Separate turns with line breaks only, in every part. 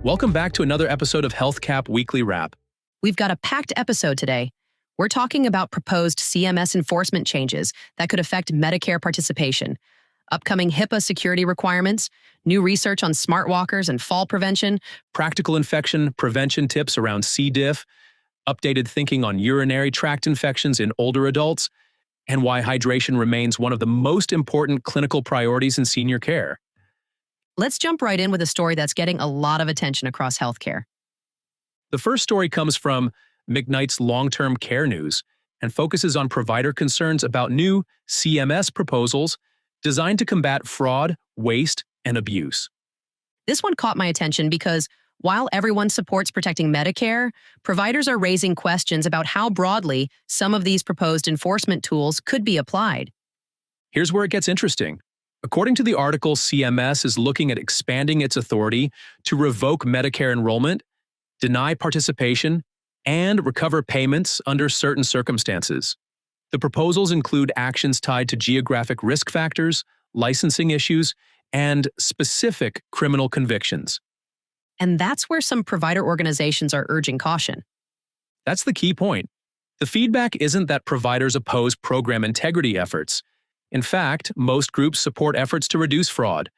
Welcome back to another episode of HealthCap Weekly Wrap.
We've got a packed episode today. We're talking about proposed CMS enforcement changes that could affect Medicare participation, upcoming HIPAA security requirements, new research on smart walkers and fall prevention,
Practical infection prevention tips around C. diff, updated thinking on urinary tract infections in older adults, and why hydration remains one of the most important clinical priorities in senior care.
Let's jump right in with a story that's getting a lot of attention across healthcare.
The first story comes from McKnight's Long-Term Care News and focuses on provider concerns about new CMS proposals designed to combat fraud, waste, and abuse.
This one caught my attention because while everyone supports protecting Medicare, providers are raising questions about how broadly some of these proposed enforcement tools could be applied.
Here's where it gets interesting. According to the article, CMS is looking at expanding its authority to revoke Medicare enrollment, deny participation, and recover payments under certain circumstances. The proposals include actions tied to geographic risk factors, licensing issues, and specific criminal convictions.
And that's where some provider organizations are urging caution.
That's the key point. The feedback isn't that providers oppose program integrity efforts. In fact, most groups support efforts to reduce fraud.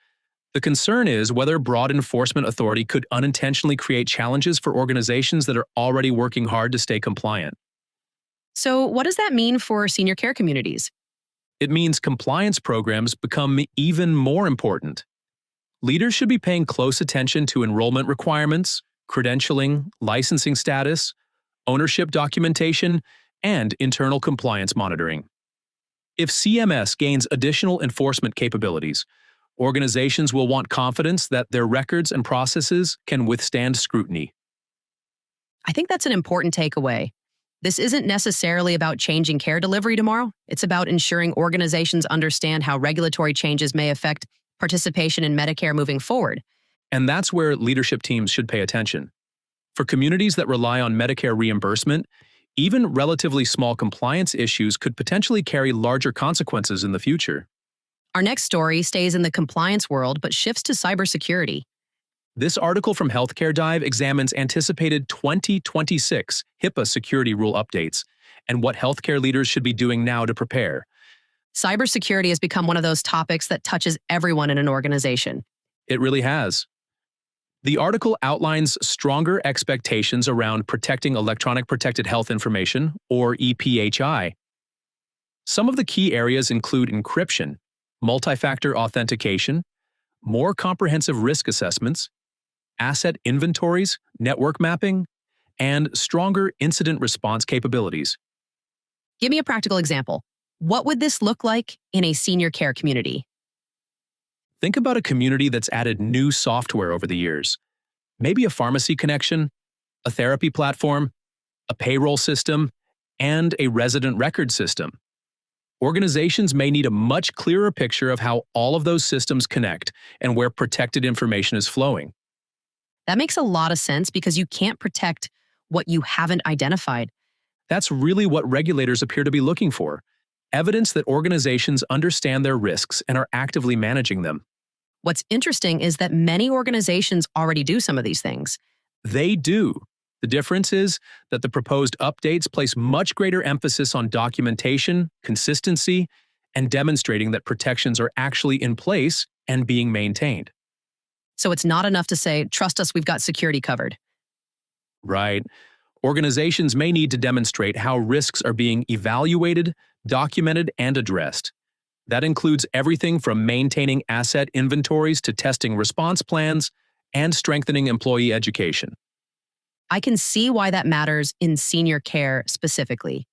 The concern is whether broad enforcement authority could unintentionally create challenges for organizations that are already working hard to stay compliant.
So what does that mean for senior care communities?
It means compliance programs become even more important. Leaders should be paying close attention to enrollment requirements, credentialing, licensing status, ownership documentation, and internal compliance monitoring. If CMS gains additional enforcement capabilities, organizations will want confidence that their records and processes can withstand scrutiny.
I think that's an important takeaway. This isn't necessarily about changing care delivery tomorrow. It's about ensuring organizations understand how regulatory changes may affect participation in Medicare moving forward.
And that's where leadership teams should pay attention. For communities that rely on Medicare reimbursement, even relatively small compliance issues could potentially carry larger consequences in the future.
Our next story stays in the compliance world but shifts to cybersecurity.
This article from Healthcare Dive examines anticipated 2026 HIPAA Security Rule updates and what healthcare leaders should be doing now to prepare.
Cybersecurity has become one of those topics that touches everyone in an organization.
It really has. The article outlines stronger expectations around protecting electronic protected health information, or EPHI. Some of the key areas include encryption, multi-factor authentication, more comprehensive risk assessments, asset inventories, network mapping, and stronger incident response capabilities.
Give me a practical example. What would this look like in a senior care community?
Think about a community that's added new software over the years. Maybe a pharmacy connection, a therapy platform, a payroll system, and a resident record system. Organizations may need a much clearer picture of how all of those systems connect and where protected information is flowing.
That makes a lot of sense because you can't protect what you haven't identified.
That's really what regulators appear to be looking for. Evidence that organizations understand their risks and are actively managing them.
What's interesting is that many organizations already do some of these things.
They do. The difference is that the proposed updates place much greater emphasis on documentation, consistency, and demonstrating that protections are actually in place and being maintained.
So it's not enough to say, trust us, we've got security covered.
Right. Organizations may need to demonstrate how risks are being evaluated, documented, and addressed. That includes everything from maintaining asset inventories to testing response plans and strengthening employee education.
I can see why that matters in senior care specifically.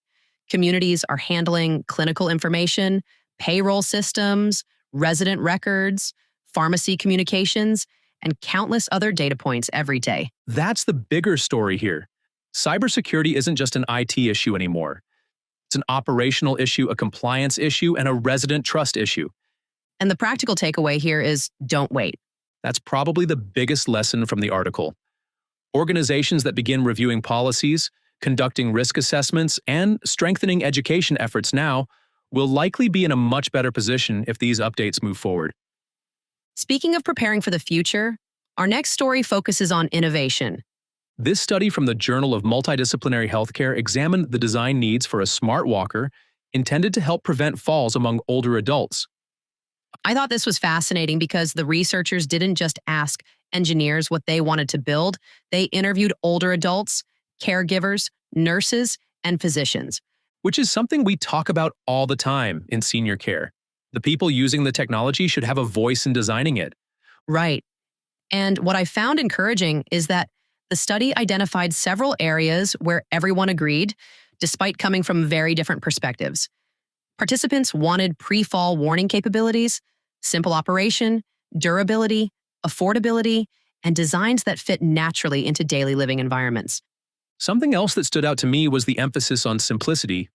Communities are handling clinical information, payroll systems, resident records, pharmacy communications, and countless other data points every day.
That's the bigger story here. Cybersecurity isn't just an IT issue anymore. It's an operational issue, a compliance issue, and a resident trust issue.
And the practical takeaway here is don't wait.
That's probably the biggest lesson from the article. Organizations that begin reviewing policies, conducting risk assessments, and strengthening education efforts now will likely be in a much better position if these updates move forward.
Speaking of preparing for the future, Our next story focuses on innovation.
This study from the Journal of Multidisciplinary Healthcare examined the design needs for a smart walker intended to help prevent falls among older adults.
I thought this was fascinating because the researchers didn't just ask engineers what they wanted to build, they interviewed older adults, caregivers, nurses, and physicians.
Which is something we talk about all the time in senior care. The people using the technology should have a voice in designing it.
Right. And what I found encouraging is that the study identified several areas where everyone agreed, despite coming from very different perspectives. Participants wanted pre-fall warning capabilities, simple operation, durability, affordability, and designs that fit naturally into daily living environments.
Something else that stood out to me was the emphasis on simplicity.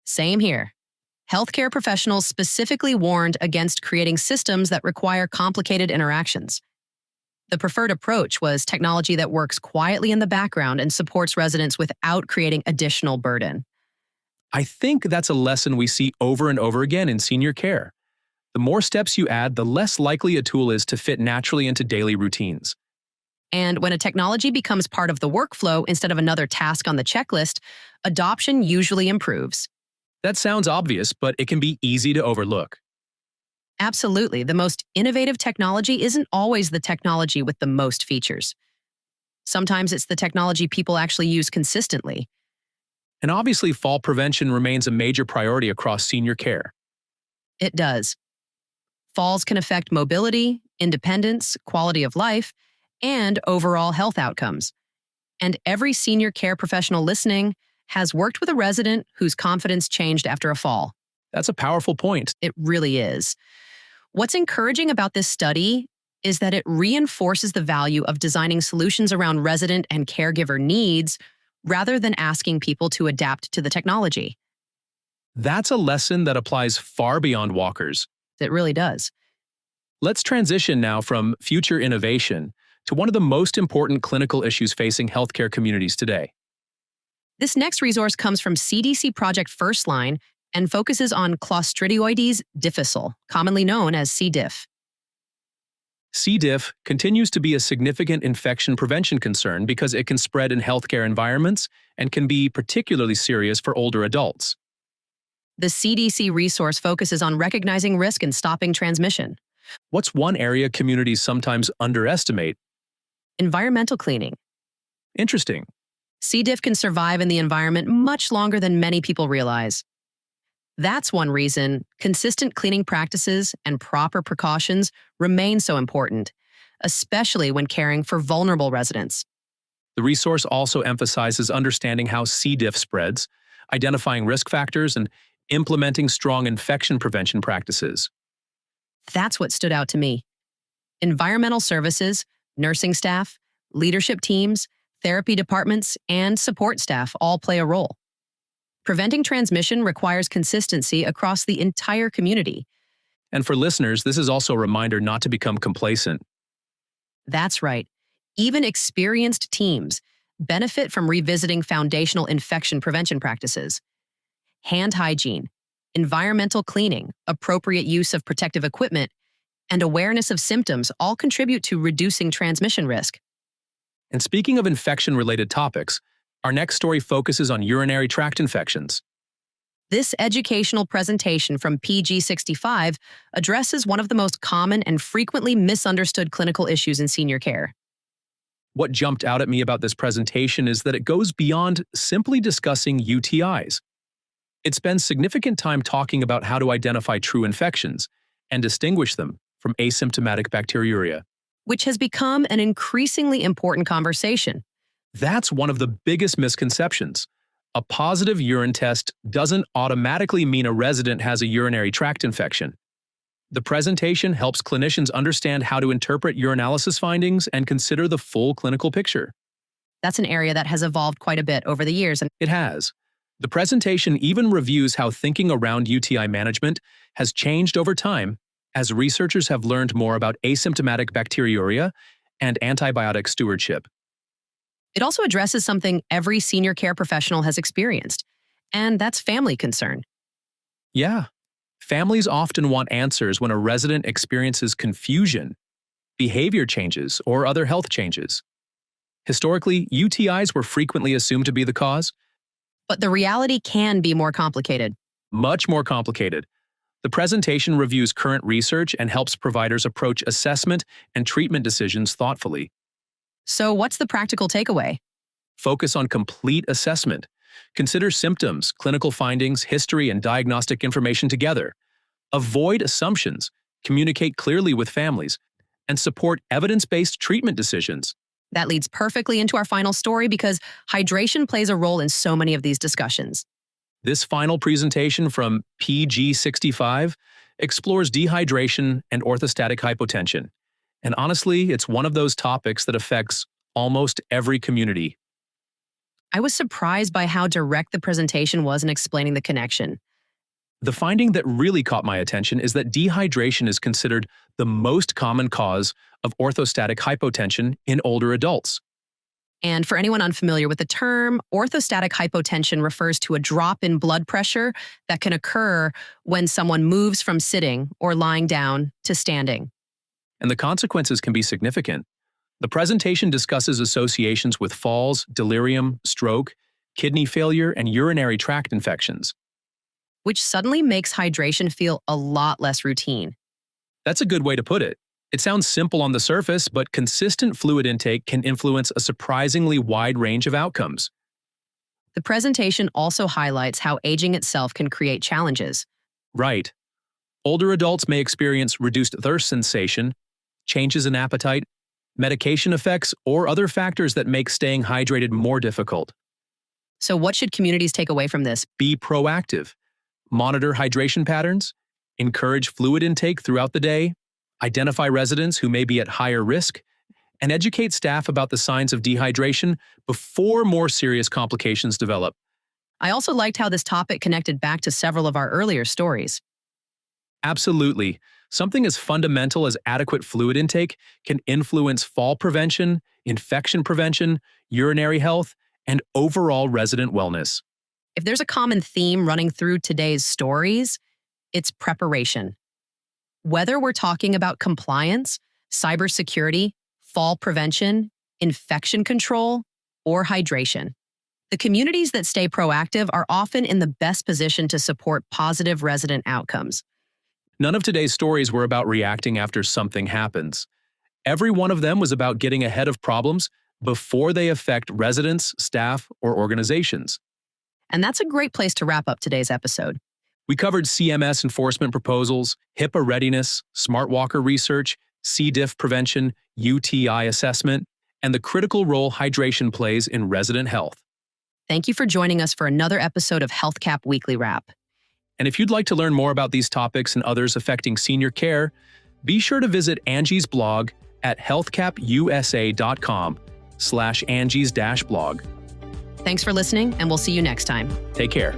Same here. Healthcare professionals specifically warned against creating systems that require complicated interactions. The preferred approach was technology that works quietly in the background and supports residents without creating additional burden.
I think that's a lesson we see over and over again in senior care. The more steps you add, the less likely a tool is to fit naturally into daily routines.
And when a technology becomes part of the workflow instead of another task on the checklist, adoption usually improves.
That sounds obvious, but it can be easy to overlook.
Absolutely. The most innovative technology isn't always the technology with the most features. Sometimes it's the technology people actually use consistently.
And obviously, fall prevention remains a major priority across senior care.
It does. Falls can affect mobility, independence, quality of life, and overall health outcomes. And every senior care professional listening has worked with a resident whose confidence changed after a fall.
That's a powerful point.
It really is. What's encouraging about this study is that it reinforces the value of designing solutions around resident and caregiver needs rather than asking people to adapt to the technology.
That's a lesson that applies far beyond walkers.
It really does.
Let's transition now from future innovation to one of the most important clinical issues facing healthcare communities today.
This next resource comes from CDC Project Firstline and focuses on Clostridioides difficile, commonly known as C. diff.
C. diff continues to be a significant infection prevention concern because it can spread in healthcare environments and can be particularly serious for older adults.
The CDC resource focuses on recognizing risk and stopping transmission.
What's one area communities sometimes underestimate?
Environmental cleaning.
Interesting.
C. diff can survive in the environment much longer than many people realize. That's one reason consistent cleaning practices and proper precautions remain so important, especially when caring for vulnerable residents.
The resource also emphasizes understanding how C. diff spreads, identifying risk factors, and implementing strong infection prevention practices.
That's what stood out to me. Environmental services, nursing staff, leadership teams, therapy departments, and support staff all play a role. Preventing transmission requires consistency across the entire community.
And for listeners, this is also a reminder not to become complacent.
That's right. Even experienced teams benefit from revisiting foundational infection prevention practices. Hand hygiene, environmental cleaning, appropriate use of protective equipment, and awareness of symptoms all contribute to reducing transmission risk.
And speaking of infection-related topics, our next story focuses on urinary tract infections.
This educational presentation from PG65 addresses one of the most common and frequently misunderstood clinical issues in senior care.
What jumped out at me about this presentation is that it goes beyond simply discussing UTIs. It spends significant time talking about how to identify true infections and distinguish them from asymptomatic bacteriuria.
Which has become an increasingly important conversation.
That's one of the biggest misconceptions. A positive urine test doesn't automatically mean a resident has a urinary tract infection. The presentation helps clinicians understand how to interpret urinalysis findings and consider the full clinical picture.
That's an area that has evolved quite a bit over the years.
It has. The presentation even reviews how thinking around UTI management has changed over time as researchers have learned more about asymptomatic bacteriuria and antibiotic stewardship.
It also addresses something every senior care professional has experienced, and that's family concern.
Yeah. Families often want answers when a resident experiences confusion. behavior changes, or other health changes. Historically, UTIs were frequently assumed to be the cause.
But the reality can be more complicated.
Much more complicated. The presentation reviews current research and helps providers approach assessment and treatment decisions thoughtfully.
So what's the practical takeaway?
Focus on complete assessment. Consider symptoms, clinical findings, history, and diagnostic information together. Avoid assumptions, communicate clearly with families, and support evidence-based treatment decisions.
That leads perfectly into our final story because hydration plays a role in so many of these discussions.
This final presentation from PG65 explores dehydration and orthostatic hypotension. And honestly, it's one of those topics that affects almost every community.
I was surprised by how direct the presentation was in explaining the connection.
The finding that really caught my attention is that dehydration is considered the most common cause of orthostatic hypotension in older adults.
And for anyone unfamiliar with the term, orthostatic hypotension refers to a drop in blood pressure that can occur when someone moves from sitting or lying down to standing.
And the consequences can be significant. The presentation discusses associations with falls, delirium, stroke, kidney failure, and urinary tract infections.
Which suddenly makes hydration feel a lot less routine.
That's a good way to put it. It sounds simple on the surface, but consistent fluid intake can influence a surprisingly wide range of outcomes.
The presentation also highlights how aging itself can create challenges.
Right. Older adults may experience reduced thirst sensation, changes in appetite, medication effects, or other factors that make staying hydrated more difficult.
So what should communities take away from this?
Be proactive. Monitor hydration patterns, encourage fluid intake throughout the day, identify residents who may be at higher risk, and educate staff about the signs of dehydration before more serious complications develop.
I also liked how this topic connected back to several of our earlier stories.
Absolutely. Something as fundamental as adequate fluid intake can influence fall prevention, infection prevention, urinary health, and overall resident wellness.
If there's a common theme running through today's stories, it's preparation. Whether we're talking about compliance, cybersecurity, fall prevention, infection control, or hydration, the communities that stay proactive are often in the best position to support positive resident outcomes.
None of today's stories were about reacting after something happens. Every one of them was about getting ahead of problems before they affect residents, staff, or organizations.
And that's a great place to wrap up today's episode.
We covered CMS enforcement proposals, HIPAA readiness, smart walker research, C. diff prevention, UTI assessment, and the critical role hydration plays in resident health.
Thank you for joining us for another episode of HealthCap Weekly Wrap.
And if you'd like to learn more about these topics and others affecting senior care, be sure to visit Angie's blog at healthcapusa.com/Angie's-blog.
Thanks for listening, and we'll see you next time.
Take care.